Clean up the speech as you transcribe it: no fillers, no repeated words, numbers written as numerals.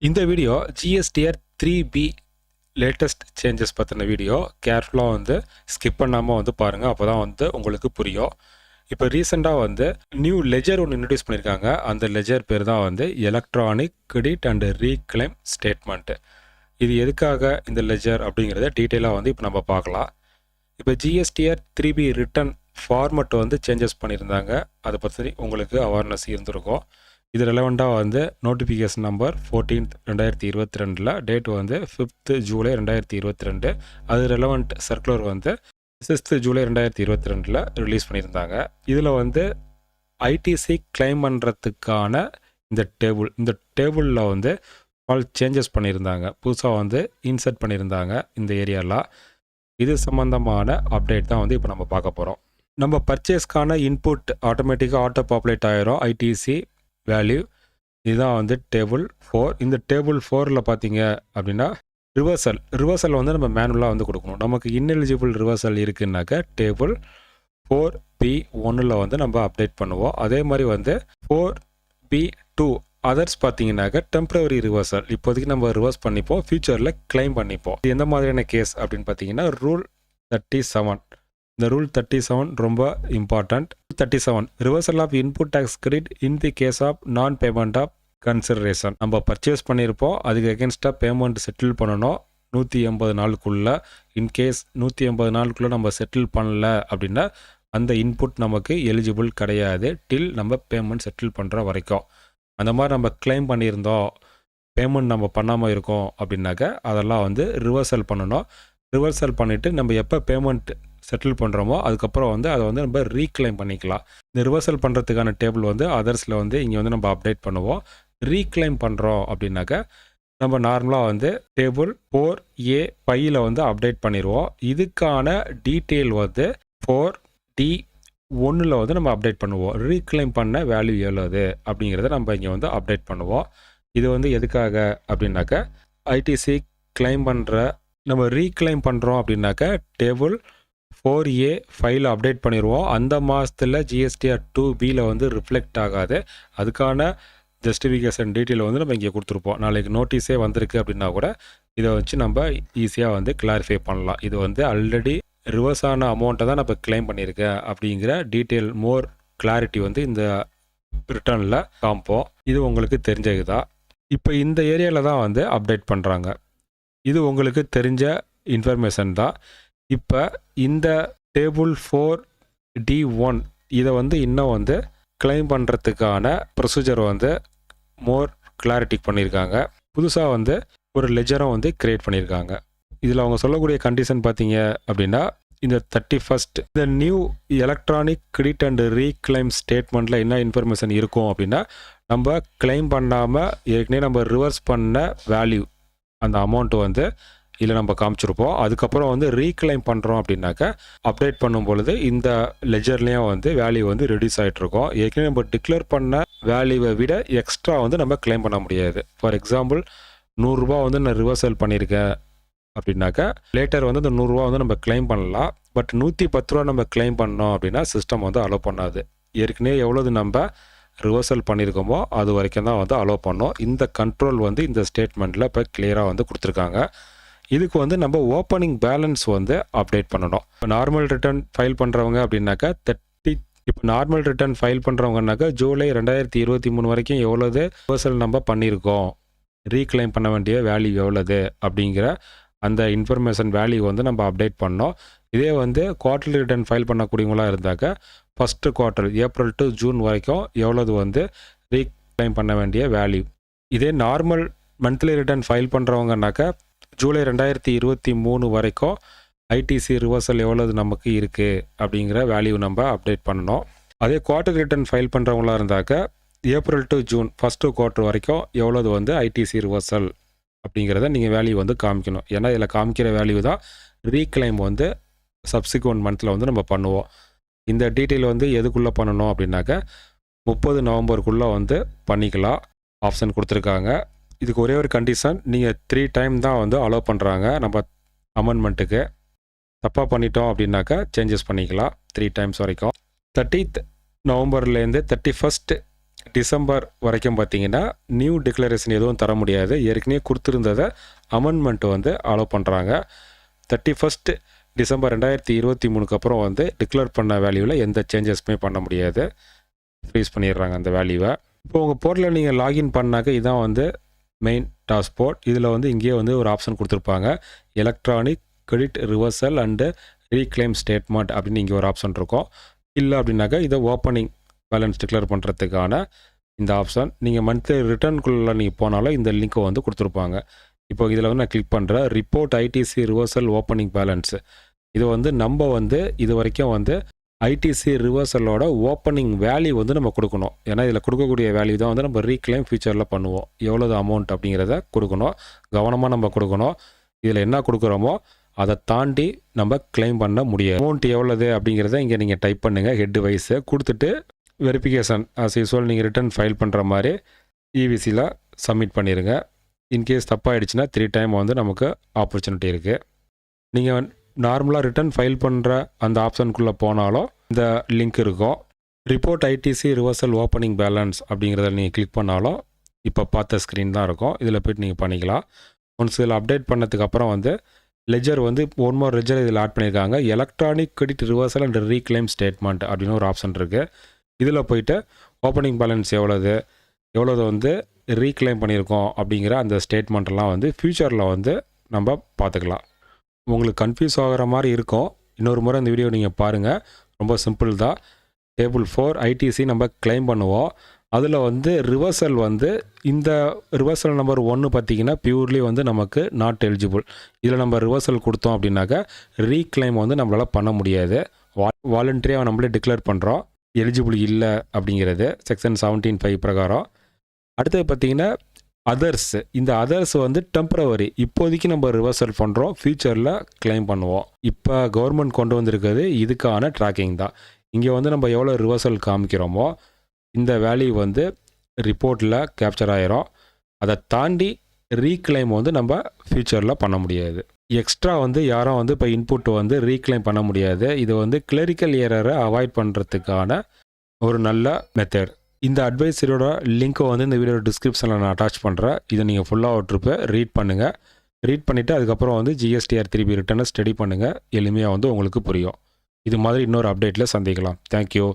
இந்த video GSTR 3B latest changes பற்றின video. கேர்ஃபுல்லாக ஸ்கிப் பண்ணாமல் பாருங்கள், அப்போ தான் உங்களுக்கு புரியும். இப்போ ரீசெண்டாக நியூ லெஜர் ஒன்று இன்ட்ரடியூஸ் பண்ணியிருக்காங்க. அந்த லெஜர் பேர் தான் electronic credit and reclaim statement. இது எதுக்காக இந்த லெஜர் அப்படிங்கிறத டீட்டெயிலாக இப்போ நம்ம பார்க்கலாம். இப்போ GSTR 3B return format changes பண்ணியிருந்தாங்க. அதை பற்றி உங்களுக்கு அவேர்னஸ் இருந்திருக்கும். இது ரெலவெண்ட்டாக notification number 14th 2022 date 5th July 2022. அது relevant circular 6th July 2022 release பண்ணியிருந்தாங்க. இதில் ஐடிசி கிளைம் பண்ணுறதுக்கான இந்த டேபிளில் ஆல் சேஞ்சஸ் பண்ணியிருந்தாங்க. புதுசாக இன்சர்ட் பண்ணியிருந்தாங்க இந்த ஏரியாலாம். இது சம்மந்தமான அப்டேட் தான் இப்போ நம்ம பார்க்க போகிறோம். நம்ம பர்ச்சேஸ்க்கான இன்புட் ஆட்டோமேட்டிக்காக ஆட்டோ பாப்புலேட் ஆயிரும் ஐடிசி வேல்யூ. இதுதான் டேபிள் 4. இந்த டேபிள் 4ல் பார்த்தீங்க அப்படின்னா ரிவர்சல் நம்ம மேனுவலாக கொடுக்கணும். நமக்கு இன்எலிஜிபிள் ரிவர்சல் இருக்குன்னாக்க டேபிள் 4B1 நம்ம அப்டேட் பண்ணுவோம். அதே மாதிரி 4B2 அதர்ஸ் பார்த்தீங்கன்னாக்க டெம்பரவரி ரிவர்சல். இப்போதைக்கு நம்ம ரிவர்ஸ் பண்ணிப்போம், ஃபியூச்சரில் கிளைம் பண்ணிப்போம். இது எந்த மாதிரியான கேஸ் அப்படின்னு பார்த்தீங்கன்னா ரூல் 37. இந்த ரூல் 37 ரொம்ப important. 37 reversal of input tax credit in the case of non payment of consideration. நம்ம பர்ச்சேஸ் பண்ணியிருப்போம், அதுக்கு எகென்ஸ்டாக பேமெண்ட் செட்டில் பண்ணணும் 180 நாளுக்குள்ளே. இன்கேஸ் 180 நாளுக்குள்ளே நம்ம செட்டில் பண்ணல அப்படின்னா அந்த இன்புட் நமக்கு எலிஜிபிள் கிடையாது டில் நம்ம பேமெண்ட் செட்டில் பண்ணுற வரைக்கும். அந்த மாதிரி நம்ம கிளைம் பண்ணியிருந்தோம், பேமெண்ட் நம்ம பண்ணாமல் இருக்கோம் அப்படின்னாக்க அதெல்லாம் ரிவர்சல் பண்ணணும். ரிவர்சல் பண்ணிவிட்டு நம்ம எப்போ பேமெண்ட் செட்டில் பண்ணுறோமோ அதுக்கப்புறம் அதை நம்ம ரீக்ளைம் பண்ணிக்கலாம். இந்த ரிவர்சல் பண்ணுறதுக்கான டேபிள் அதர்ஸில் இங்கே நம்ம அப்டேட் பண்ணுவோம். ரீக்ளைம் பண்ணுறோம் அப்படின்னாக்க நம்ம நார்மலாக டேபிள் 4A5ல் அப்டேட் பண்ணிடுவோம். இதுக்கான டீட்டெயில் 4D1 நம்ம அப்டேட் பண்ணுவோம். ரீக்ளைம் பண்ண வேல்யூ எவ்வளவு அப்படிங்கிறத நம்ம இங்கே அப்டேட் பண்ணுவோம். இது எதுக்காக அப்படின்னாக்க ஐடிசி கிளைம் பண்ணுற நம்ம ரீக்ளைம் பண்ணுறோம் அப்படின்னாக்க டேபிள் 4A5ல் அப்டேட் பண்ணிடுவோம். அந்த மாதத்தில் ஜிஎஸ்டிஆர் 2Bயில் ரிஃப்ளெக்ட் ஆகாது. அதுக்கான ஜஸ்டிஃபிகேஷன் டீட்டெயில் நம்ம இங்கே கொடுத்துருப்போம். நாளைக்கு நோட்டீஸே வந்திருக்கு அப்படின்னா கூட இதை வச்சு நம்ம ஈஸியாக கிளாரிஃபை பண்ணலாம். இது ஆல்ரெடி ரிவர்ஸ் ஆன அமௌண்ட்டை தான் நம்ம கிளைம் பண்ணியிருக்கேன் அப்படிங்கிற டீட்டெயில் மோர் கிளாரிட்டி இந்த ரிட்டர்னில் காமிப்போம். இது உங்களுக்கு தெரிஞ்சது தான். இப்போ இந்த ஏரியாவில் தான் அப்டேட் பண்ணுறாங்க. இது உங்களுக்கு தெரிஞ்ச இன்ஃபர்மேஷன் தான். இப்போ இந்த டேபிள் 4D1 இதை இன்னும் கிளைம் பண்ணுறதுக்கான ப்ரொசீஜர் மோர் கிளாரிட்டி பண்ணியிருக்காங்க. புதுசாக ஒரு லெஜரும் கிரியேட் பண்ணியிருக்காங்க. இதில் அவங்க சொல்லக்கூடிய கண்டிஷன் பார்த்தீங்க அப்படின்னா இந்த 31st இந்த new electronic credit and reclaim ஸ்டேட்மெண்ட்டில் என்ன இன்ஃபர்மேஷன் இருக்கும் அப்படின்னா நம்ம கிளைம் பண்ணாமல் ஏற்கனவே நம்ம ரிவர்ஸ் பண்ண வேல்யூ அந்த அமௌண்ட்டு இல்லை நம்ம காமிச்சிருப்போம். அதுக்கப்புறம் ரீக்ளைம் பண்ணுறோம் அப்படின்னாக்க அப்டேட் பண்ணும் பொழுது இந்த லெஜர்லேயும் வேல்யூ ரெடியூஸ் ஆகிட்ருக்கோம். ஏற்கனவே நம்ம டிக்ளேர் பண்ண வேல்யூவை விட எக்ஸ்ட்ரா நம்ம கிளைம் பண்ண முடியாது. ஃபார் எக்ஸாம்பிள் 100 ரூபா நான் ரிவர்சல் பண்ணியிருக்கேன் அப்படின்னாக்க லேட்டர் அந்த 100 ரூபா நம்ம கிளைம் பண்ணலாம். பட் 110 ரூபா நம்ம கிளைம் பண்ணோம் அப்படின்னா சிஸ்டம் அலோவ் பண்ணாது. ஏற்கனவே எவ்வளவு நம்ம ரிவர்சல் பண்ணியிருக்கோமோ அது வரைக்கும் தான் அலோவ் பண்ணோம். இந்த கண்ட்ரோல் இந்த ஸ்டேட்மெண்ட்டில் இப்போ கிளியராக கொடுத்துருக்காங்க. இதுக்கு நம்ம ஓப்பனிங் பேலன்ஸ் அப்டேட் பண்ணணும். இப்போ நார்மல் ரிட்டர்ன் ஃபைல் பண்ணுறவங்க அப்படின்னாக்கா இப்போ நார்மல் ரிட்டர்ன் ஃபைல் பண்ணுறவங்கனாக்கா ஜூலை 2023 வரைக்கும் எவ்வளவு ரிவர்சல் நம்ம பண்ணியிருக்கோம், ரீக்ளைம் பண்ண வேண்டிய வேல்யூ எவ்வளவு அப்படிங்கிற அந்த இன்ஃபர்மேஷன் வேல்யூ நம்ம அப்டேட் பண்ணோம். இதே குவார்ட்டர்லி ரிட்டர்ன் ஃபைல் பண்ணக்கூடியவங்களாக இருந்தாக்க first quarter April to June வரைக்கும் எவ்வளவு ரீக்ளைம் பண்ண வேண்டிய வேல்யூ. இதே நார்மல் மந்த்லி ரிட்டர்ன் ஃபைல் பண்ணுறவங்கனாக்கா ஜூலை 2023 வரைக்கும் ஐடிசி ரிவர்சல் எவ்வளவு நமக்கு இருக்குது அப்படிங்கிற வேல்யூ நம்ம அப்டேட் பண்ணணும். அதே குவார்ட்டர் ரிட்டர்ன் ஃபைல் பண்ணுறவங்களா இருந்தாக்க April to June first quarter வரைக்கும் எவ்வளவு ஐடிசி ரிவர்சல் அப்படிங்கிறத நீங்கள் வேல்யூ காமிக்கணும். ஏன்னா இதில் காமிக்கிற வேல்யூ தான் ரீக்ளைம் சப்சிக்வெண்ட் மந்தில் நம்ம பண்ணுவோம். இந்த டீட்டெயில் எதுக்குள்ளே பண்ணணும் அப்படின்னாக்க 30 நவம்பருக்குள்ளே பண்ணிக்கலாம் ஆப்ஷன் கொடுத்துருக்காங்க. இதுக்கு ஒரே ஒரு கண்டிஷன், நீங்கள் 3 டைம் தான் அலோவ் பண்ணுறாங்க நம்ம அமெண்ட்மெண்ட்டுக்கு. தப்பாக பண்ணிட்டோம் அப்படின்னாக்கா சேஞ்சஸ் பண்ணிக்கலாம் 3 டைம்ஸ் வரைக்கும். 30th நவம்பர்லேருந்து 31st டிசம்பர் வரைக்கும் பார்த்தீங்கன்னா நியூ டிக்ளரேஷன் எதுவும் தர முடியாது. ஏற்கனவே கொடுத்துருந்ததை அமெண்ட்மெண்ட் வந்து அலோவ் பண்ணுறாங்க. 31 டிசம்பர் 2023 அப்புறம் வந்து டிக்ளேர் பண்ண வேல்யூவில் எந்த சேஞ்சஸுமே பண்ண முடியாது. ஃப்ரீஸ் பண்ணிடுறாங்க அந்த வேல்யூவை. இப்போ உங்கள் போர்ட்டலில் நீங்கள் லாகின் பண்ணாக்க இதான் வந்து மெயின் டாஷ்போர்ட். இதில் வந்து இங்கேயே வந்து ஒரு ஆப்ஷன் கொடுத்துருப்பாங்க, electronic credit reversal and reclaim statement அப்படின்னு இங்கே ஒரு ஆப்ஷன் இருக்கும். இல்லை அப்படின்னாக்கா இதை ஓப்பனிங் பேலன்ஸ் டிக்ளேர் பண்ணுறதுக்கான இந்த ஆப்ஷன். நீங்கள் மந்த்லி ரிட்டர்னுக்குள்ளே நீங்கள் போனாலும் இந்த லிங்க்கை வந்து கொடுத்துருப்பாங்க. இப்போ இதில் வந்து நான் கிளிக் பண்ணுறேன், report ITC reversal opening balance. இது வந்து நம்ம வந்து இது வரைக்கும் வந்து ஐடிசி ரிவர்சலோட ஓப்பனிங் வேல்யூ வந்து நம்ம கொடுக்கணும். ஏன்னா இதில் கொடுக்கக்கூடிய வேல்யூ தான் வந்து நம்ம ரீக்ளைம் ஃபியூச்சரில் பண்ணுவோம். எவ்வளோ அமௌண்ட் அப்படிங்கிறத கொடுக்கணும், கவனமாக நம்ம கொடுக்கணும். இதில் என்ன கொடுக்குறோமோ அதை தாண்டி நம்ம கிளைம் பண்ண முடியாது. அமௌண்ட் எவ்வளோது அப்படிங்கிறத இங்கே நீங்கள் டைப் பண்ணுங்கள், ஹெட் வைஸு கொடுத்துட்டு வெரிஃபிகேஷன் ஆஸ் யூஸ்வல் நீங்கள் ரிட்டர்ன் ஃபைல் பண்ணுற மாதிரி இவிசியில் சப்மிட் பண்ணிடுங்க. இன்கேஸ் தப்பாகிடுச்சுன்னா 3 டைம் வந்து நமக்கு ஆப்பர்ச்சுனிட்டி இருக்குது. நீங்கள் நார்மலாக ரிட்டர்ன் ஃபைல் பண்ணுற அந்த ஆப்ஷனுக்குள்ளே போனாலும் இந்த லிங்க் இருக்கும். Report ITC reversal opening balance அப்படிங்கிறத நீங்கள் கிளிக் பண்ணாலும் இப்போ பார்த்த ஸ்க்ரீன் தான் இருக்கும். இதில் போய்ட்டு நீங்கள் பண்ணிக்கலாம். ஒன்ஸ் இதில் அப்டேட் பண்ணதுக்கு அப்புறம் வந்து லெஜர் வந்து ஒன் மோர் லெஜர் இதில் ஆட் பண்ணியிருக்காங்க, electronic credit reversal and reclaim statement அப்படின்னு ஒரு ஆப்ஷன் இருக்குது. இதில் போயிட்டு ஓப்பனிங் பேலன்ஸ் எவ்வளோது வந்து ரீக்ளைம் பண்ணியிருக்கோம் அப்படிங்கிற அந்த ஸ்டேட்மெண்ட்டெல்லாம் வந்து ஃப்யூச்சரில் வந்து நம்ம பார்த்துக்கலாம். உங்களுக்கு கன்ஃபியூஸ் ஆகிற மாதிரி இருக்கும். இன்னொரு முறை இந்த வீடியோ நீங்கள் பாருங்கள், ரொம்ப சிம்பிள் தான். டேபிள் 4 ஐடிசி நம்ம கிளைம் பண்ணுவோம். அதில் வந்து ரிவர்சல் வந்து இந்த ரிவர்சல் நம்பர் 1 பார்த்திங்கன்னா பியூர்லி வந்து நமக்கு நாட் எலிஜிபிள். இதில் நம்ம ரிவர்சல் கொடுத்தோம் அப்படின்னாக்கா ரீக்ளைம் வந்து நம்மளால் பண்ண முடியாது. வாலண்டரியாக நம்மளே டிக்ளேர் பண்ணுறோம், எலிஜிபிள் இல்லை அப்படிங்கிறது செக்ஷன் 17(5) பிரகாரம். அடுத்தது பார்த்திங்கன்னா அதர்ஸ். இந்த அதர்ஸ் வந்து டெம்பரவரி, இப்போதைக்கு நம்ம ரிவர்சல் பண்ணுறோம், ஃப்யூச்சரில் கிளைம் பண்ணுவோம். இப்போ கவர்மெண்ட் கொண்டு வந்திருக்கிறது இதுக்கான ட்ராக்கிங் தான். இங்கே வந்து நம்ம எவ்வளோ ரிவர்சல் காமிக்கிறோமோ இந்த வேல்யூ வந்து ரிப்போர்ட்டில் கேப்சர் ஆகிரும். அதை தாண்டி ரீக்ளைம் வந்து நம்ம ஃப்யூச்சரில் பண்ண முடியாது. எக்ஸ்ட்ரா வந்து யாரும் வந்து இப்போ இன்புட் வந்து ரீக்ளைம் பண்ண முடியாது. இது வந்து கிளரிக்கல் ஏரரை அவாய்ட் பண்ணுறதுக்கான ஒரு நல்ல மெத்தட். இந்த அட்வைஸரோட லிங்க்கை வந்து இந்த வீடியோ டிஸ்கிரிப்ஷனில் நான் அட்டாச் பண்ணுறேன். இதை நீங்கள் ஃபுல்லாக ட்ரிப்பை ரீட் பண்ணுங்கள். ரீட் பண்ணிவிட்டு அதுக்கப்புறம் வந்து ஜிஎஸ்டிஆர் 3B ரிட்டர்னை ஸ்டடி பண்ணுங்கள். எளிமையாக வந்து உங்களுக்கு புரியும். இது மாதிரி இன்னொரு அப்டேட்டில் சந்திக்கலாம். தேங்க்யூ.